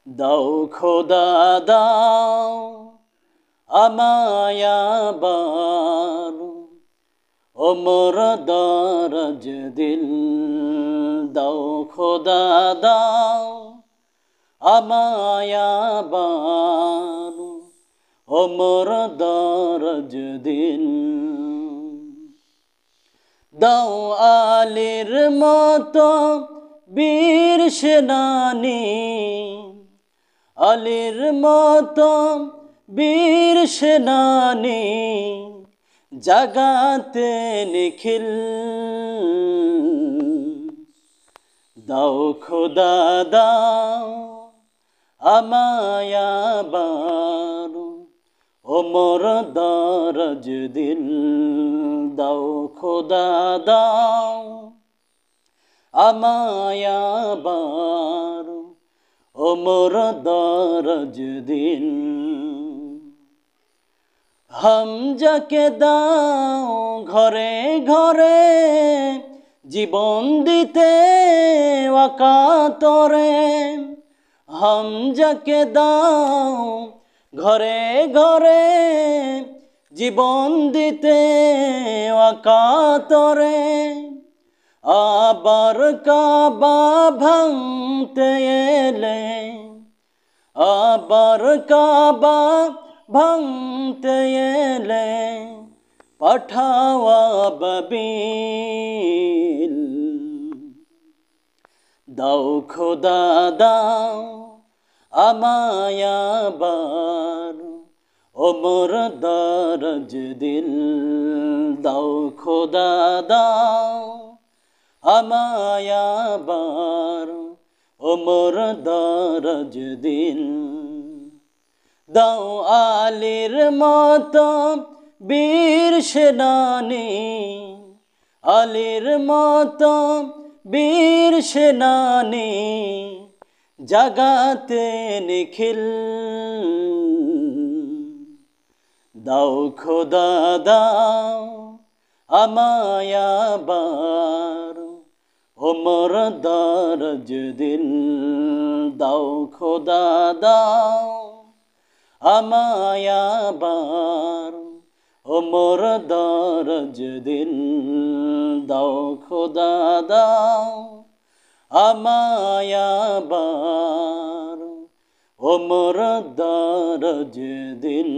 দাও খোদা দাও আমায় আবার ওমর দরজ দিল দাও খোদা দাও আমায় আবার ওমর দরজ দিল দাও আলীর মতো বীর সেনানী আলীর মতো বীর সেনানী জাগাতে নিখিল দাও খোদা দাও আমায় আবার ওমর দরজ দিল দাও খোদা দাও আমায় আবার ওমর দরজ দিল হামজাকে দাও ঘরে ঘরে জীবন দিতে অকাতরে হামজাকে দাও ঘরে ঘরে জীবন দিতে অকাতরে আবার কাবা ভাঙতে এলে আবার কাবা ভাঙতে এলে পাঠাওয়া বাবিল দাও খোদা দাও আমায় আবার ওমর দরজ দিল দাও খোদা দাও আমায় আবার ওমর দরজ দিল দাও আলীর মতো বীর সেনানী আলীর মতো বীর সেনানী জাগাতে নিখিল দাও খোদা দাও আমায় আবার ওমর দরজ দিল দাও খোদা দাও আমায় আবার ওমর দরজ দিল দাও খোদা দাও আমায় আবার ওমর দরজ দিল